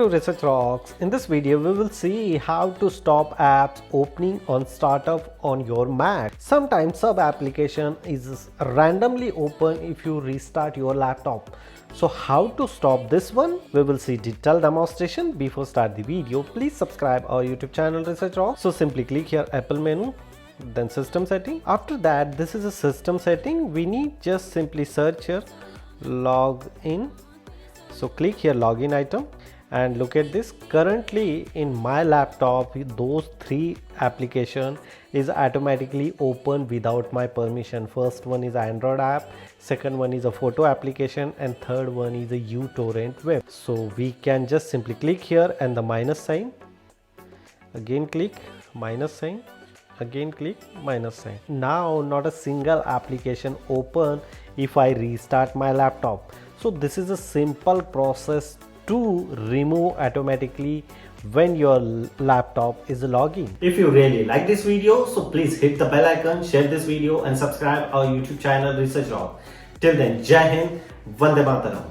To Research Rocks. In this video we will see how to stop apps opening on startup on your Mac. Sometimes sub application is randomly open if you restart your laptop. So how to stop this one? We will see detailed demonstration. Before start the video, please subscribe our YouTube channel Research Rocks. So simply click here Apple menu, then system setting. After that, this is a system setting. We need just simply search here log in. So click here login item and look at this. Currently in my laptop those three application is automatically open without my permission. First one is Android app, second one is a photo application, and third one is a uTorrent web. So we can just simply click here and the minus sign, again click minus sign, again click minus sign. Now not a single application open if I restart my laptop. So this is a simple process to remove automatically when your laptop is logging. If you really like this video, so please hit the bell icon, share this video and subscribe our YouTube channel Research Rock. Till then, Jai Hind, Vande Mataram.